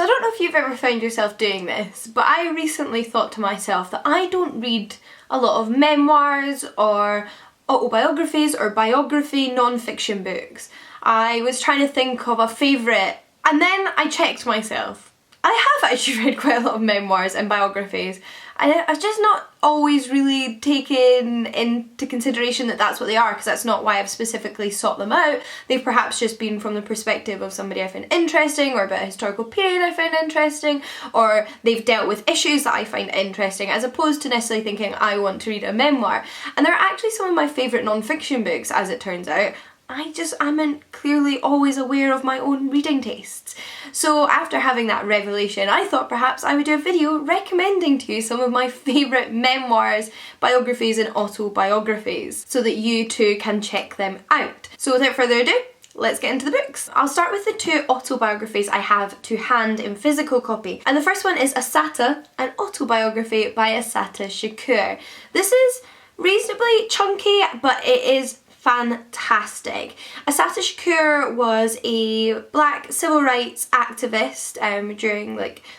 So I don't know if you've ever found yourself doing this, but I recently thought to myself that I don't read a lot of memoirs or autobiographies or biography non-fiction books. I was trying to think of a favourite, and then I checked myself. I have actually read quite a lot of memoirs and biographies, and I've just not always really taken into consideration that that's what they are, because that's not why I've specifically sought them out. They've perhaps just been from the perspective of somebody I find interesting, or about a historical period I find interesting, or they've dealt with issues that I find interesting, as opposed to necessarily thinking I want to read a memoir. And they're actually some of my favourite non-fiction books, as it turns out. I just amn't clearly always aware of my own reading tastes. So after having that revelation, I thought perhaps I would do a video recommending to you some of my favourite memoirs, biographies and autobiographies, so that you too can check them out. So without further ado, let's get into the books. I'll start with the two autobiographies I have to hand in physical copy. And the first one is Assata, an autobiography by Assata Shakur. This is reasonably chunky, but it is fantastic. Assata Shakur was a black civil rights activist during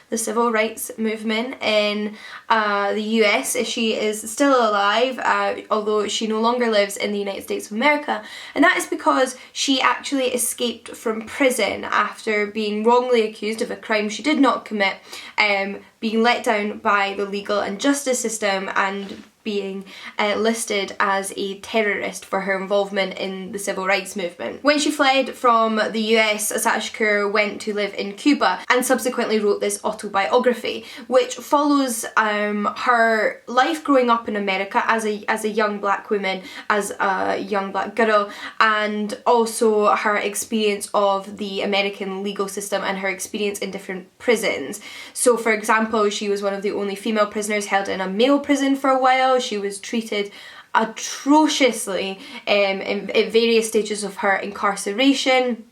the civil rights movement in the US. She is still alive, although she no longer lives in the United States of America, and that is because she actually escaped from prison after being wrongly accused of a crime she did not commit, being let down by the legal and justice system, and being listed as a terrorist for her involvement in the civil rights movement. When she fled from the US, Assata Shakur went to live in Cuba and subsequently wrote this autobiography, which follows her life growing up in America as a young black woman, as a young black girl, and also her experience of the American legal system and her experience in different prisons. So for example, she was one of the only female prisoners held in a male prison for a while. She was treated atrociously at various stages of her incarceration.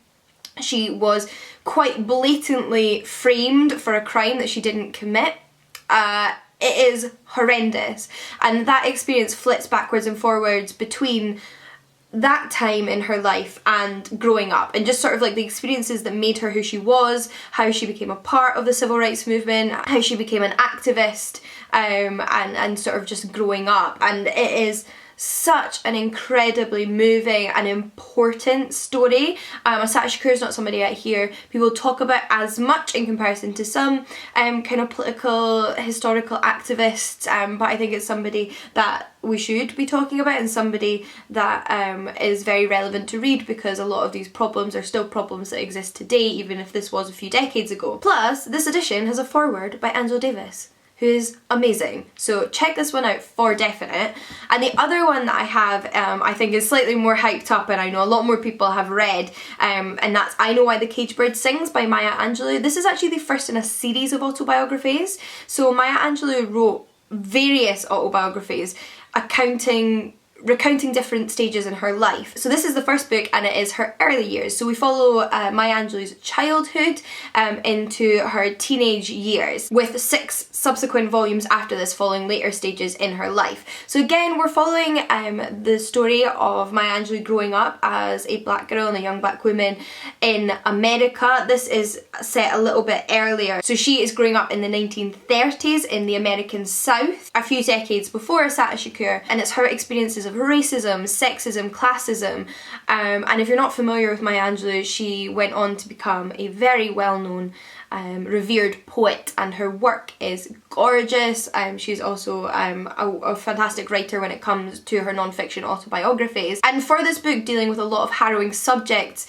She was quite blatantly framed for a crime that she didn't commit. It is horrendous, and that experience flits backwards and forwards between that time in her life and growing up, and just sort of the experiences that made her who she was, how she became a part of the civil rights movement, how she became an activist, and sort of just growing up. And it is such an incredibly moving and important story. Assata Shakur is not somebody I hear people talk about as much in comparison to some kind of political, historical activists, but I think it's somebody that we should be talking about, and somebody that is very relevant to read, because a lot of these problems are still problems that exist today, even if this was a few decades ago. Plus, this edition has a foreword by Angela Davis, who is amazing. So check this one out for definite. And the other one that I have, I think is slightly more hyped up, and I know a lot more people have read, and that's I Know Why the Caged Bird Sings by Maya Angelou. This is actually the first in a series of autobiographies. So Maya Angelou wrote various autobiographies recounting different stages in her life. So this is the first book, and it is her early years. So we follow Maya Angelou's childhood into her teenage years, with 6 subsequent volumes after this following later stages in her life. So again, we're following the story of Maya Angelou growing up as a black girl and a young black woman in America. This is set a little bit earlier. So she is growing up in the 1930s in the American South, a few decades before Assata Shakur, and it's her experiences of racism, sexism, classism, and if you're not familiar with Maya Angelou, she went on to become a very well-known revered poet, and her work is gorgeous. She's also a fantastic writer when it comes to her non-fiction autobiographies. And for this book, dealing with a lot of harrowing subjects,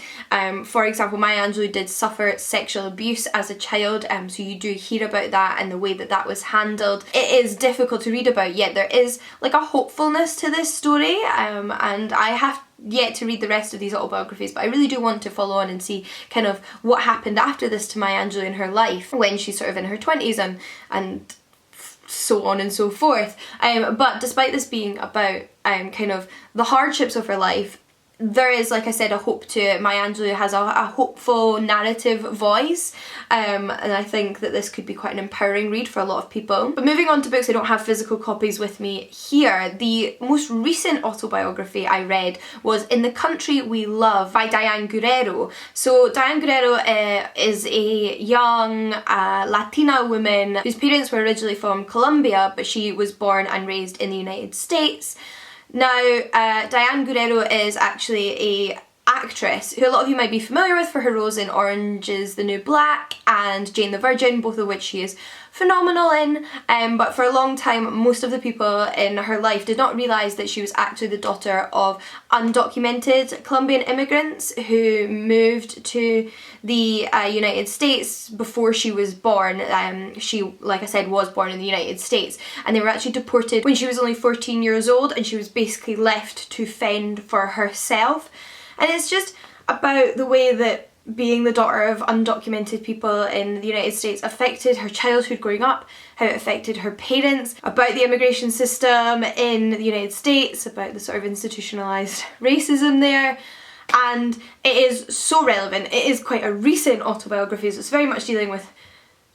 for example, Maya Angelou did suffer sexual abuse as a child, so you do hear about that and the way that that was handled. It is difficult to read about, yet there is a hopefulness to this story, and I have yet to read the rest of these autobiographies, but I really do want to follow on and see kind of what happened after this to Maya Angelou in her life when she's sort of in her 20s and so on and so forth. But despite this being about kind of the hardships of her life, there is, like I said, a hope to it. Maya Angelou has a hopeful narrative voice, and I think that this could be quite an empowering read for a lot of people. But moving on to books, I don't have physical copies with me here. The most recent autobiography I read was In the Country We Love by Diane Guerrero. So Diane Guerrero is a young Latina woman whose parents were originally from Colombia, but she was born and raised in the United States. Now, Diane Guerrero is actually a actress who a lot of you might be familiar with for her roles in Orange is the New Black and Jane the Virgin, both of which she is phenomenal in, but for a long time most of the people in her life did not realise that she was actually the daughter of undocumented Colombian immigrants who moved to the United States before she was born. She, like I said, was born in the United States, and they were actually deported when she was only 14 years old, and she was basically left to fend for herself. And it's just about the way that being the daughter of undocumented people in the United States affected her childhood growing up, how it affected her parents, about the immigration system in the United States, about the sort of institutionalised racism there. And it is so relevant. It is quite a recent autobiography, so it's very much dealing with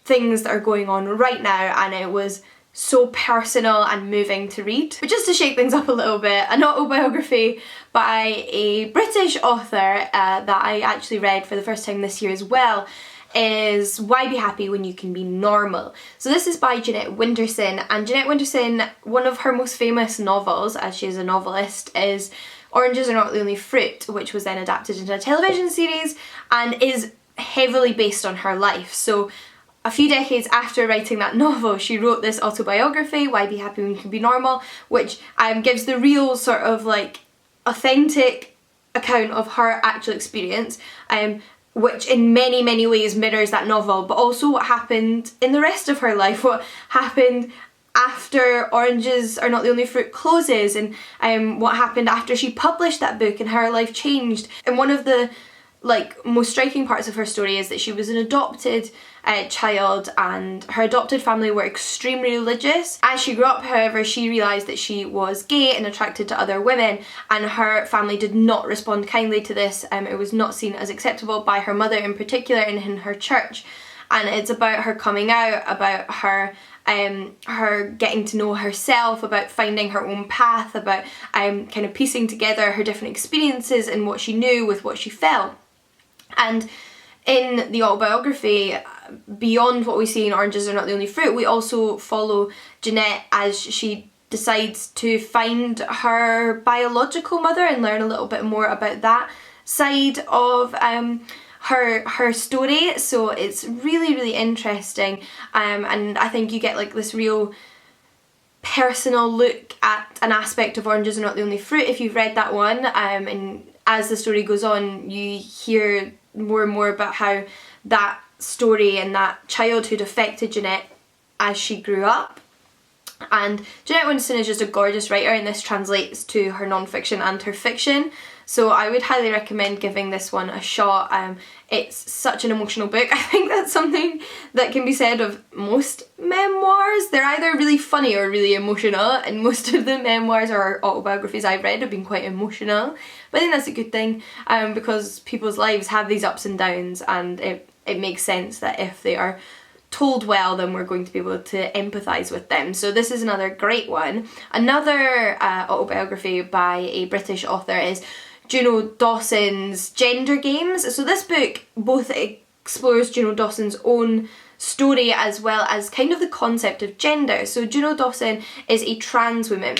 things that are going on right now, and it was so personal and moving to read. But just to shake things up a little bit, an autobiography by a British author that I actually read for the first time this year as well is Why Be Happy When You Can Be Normal. So this is by Jeanette Winterson, and Jeanette Winterson, one of her most famous novels, as she is a novelist, is Oranges Are Not the Only Fruit, which was then adapted into a television series and is heavily based on her life. So a few decades after writing that novel, she wrote this autobiography, Why Be Happy When You Can Be Normal, which gives the real sort of like authentic account of her actual experience, which in many ways mirrors that novel, but also what happened in the rest of her life, what happened after Oranges Are Not the Only Fruit closes, and what happened after she published that book and how her life changed. And one of the most striking parts of her story is that she was an adopted child, and her adopted family were extremely religious. As she grew up, however, she realised that she was gay and attracted to other women, and her family did not respond kindly to this. It was not seen as acceptable by her mother in particular and in her church. And it's about her coming out, about her getting to know herself, about finding her own path, about kind of piecing together her different experiences and what she knew with what she felt. And in the autobiography, beyond what we see in Oranges Are Not the Only Fruit, we also follow Jeanette as she decides to find her biological mother and learn a little bit more about that side of her story. So it's really interesting, and I think you get like this real personal look at an aspect of Oranges Are Not the Only Fruit if you've read that one, and as the story goes on you hear more and more about how that story and that childhood affected Jeanette as she grew up. And Jeanette Winterson is just a gorgeous writer, and this translates to her non-fiction and her fiction, so I would highly recommend giving this one a shot. It's such an emotional book. I think that's something that can be said of most memoirs. They're either really funny or really emotional, and most of the memoirs or autobiographies I've read have been quite emotional, but I think that's a good thing, because people's lives have these ups and downs, and it makes sense that if they are told well, then we're going to be able to empathise with them. So this is another great one. Another autobiography by a British author is Juno Dawson's Gender Games. So this book both explores Juno Dawson's own story as well as kind of the concept of gender. So Juno Dawson is a trans woman,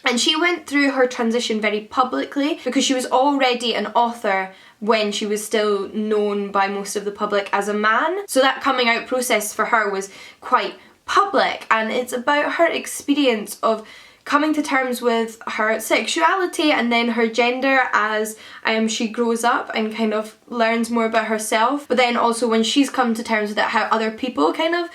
and she went through her transition very publicly because she was already an author when she was still known by most of the public as a man. So that coming out process for her was quite public, and it's about her experience of coming to terms with her sexuality and then her gender as she grows up and kind of learns more about herself. But then also when she's come to terms with it, how other people kind of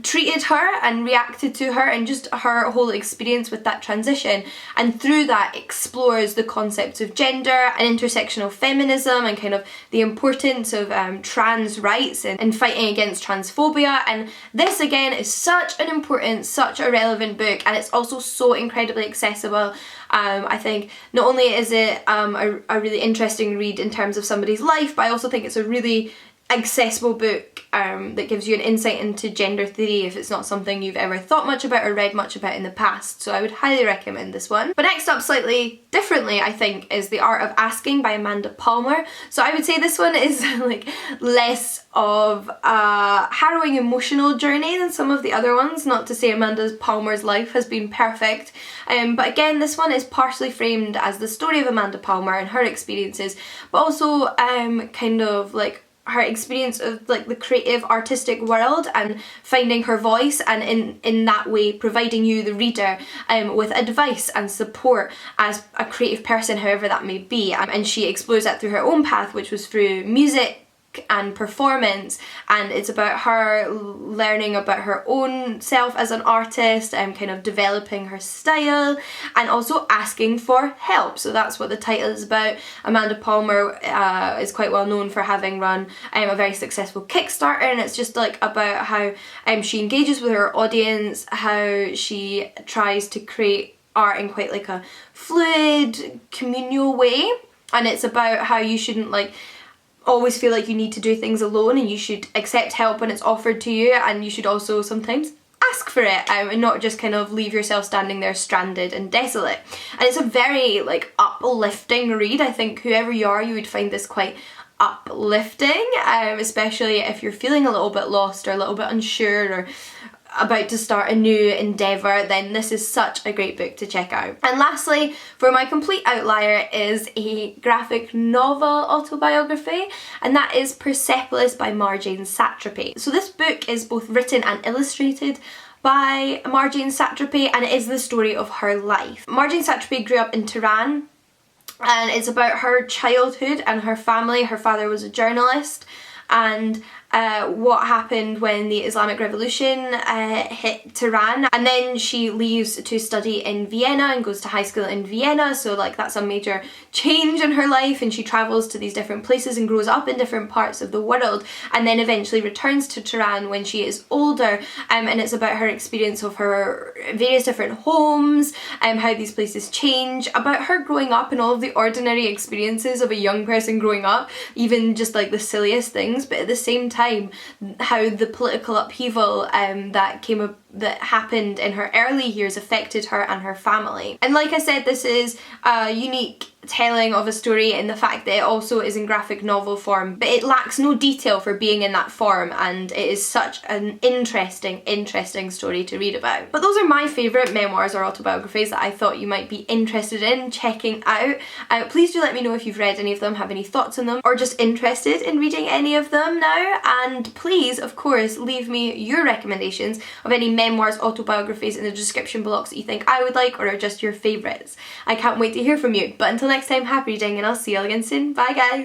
treated her and reacted to her, and just her whole experience with that transition, and through that explores the concepts of gender and intersectional feminism and kind of the importance of trans rights and fighting against transphobia. And this again is such an important, such a relevant book, and it's also so incredibly accessible. I think not only is it a really interesting read in terms of somebody's life, but I also think it's a really accessible book that gives you an insight into gender theory if it's not something you've ever thought much about or read much about in the past. So I would highly recommend this one. But next up, slightly differently, I think, is The Art of Asking by Amanda Palmer. So I would say this one is like less of a harrowing emotional journey than some of the other ones. Not to say Amanda Palmer's life has been perfect, but again, this one is partially framed as the story of Amanda Palmer and her experiences, but also kind of like her experience of like the creative artistic world and finding her voice, and in that way providing you, the reader, with advice and support as a creative person, however that may be. And she explores that through her own path, which was through music and performance, and it's about her learning about her own self as an artist and kind of developing her style and also asking for help. So that's what the title is about. Amanda Palmer is quite well known for having run a very successful Kickstarter, and it's just like about how she engages with her audience, how she tries to create art in quite like a fluid, communal way, and it's about how you shouldn't like always feel like you need to do things alone, and you should accept help when it's offered to you, and you should also sometimes ask for it, and not just kind of leave yourself standing there stranded and desolate. And it's a very like uplifting read. I think whoever you are, you would find this quite uplifting, especially if you're feeling a little bit lost or a little bit unsure or about to start a new endeavour, then this is such a great book to check out. And lastly, for my complete outlier, is a graphic novel autobiography, and that is Persepolis by Marjane Satrapi. So this book is both written and illustrated by Marjane Satrapi, and it is the story of her life. Marjane Satrapi grew up in Tehran, and it's about her childhood and her family. Her father was a journalist, and what happened when the Islamic Revolution hit Tehran, and then she leaves to study in Vienna and goes to high school in Vienna, so like that's a major change in her life, and she travels to these different places and grows up in different parts of the world, and then eventually returns to Tehran when she is older, and it's about her experience of her various different homes, how these places change, about her growing up and all of the ordinary experiences of a young person growing up, even just like the silliest things, but at the same time how the political upheaval that happened in her early years affected her and her family. And like I said, this is a unique telling of a story in the fact that it also is in graphic novel form, but it lacks no detail for being in that form, and it is such an interesting story to read about. But those are my favourite memoirs or autobiographies that I thought you might be interested in checking out. Please do let me know if you've read any of them, have any thoughts on them, or just interested in reading any of them now. And please, of course, leave me your recommendations of any memoirs, autobiographies in the description box that you think I would like, or are just your favourites. I can't wait to hear from you. But until next time, happy reading, and I'll see you all again soon. Bye guys!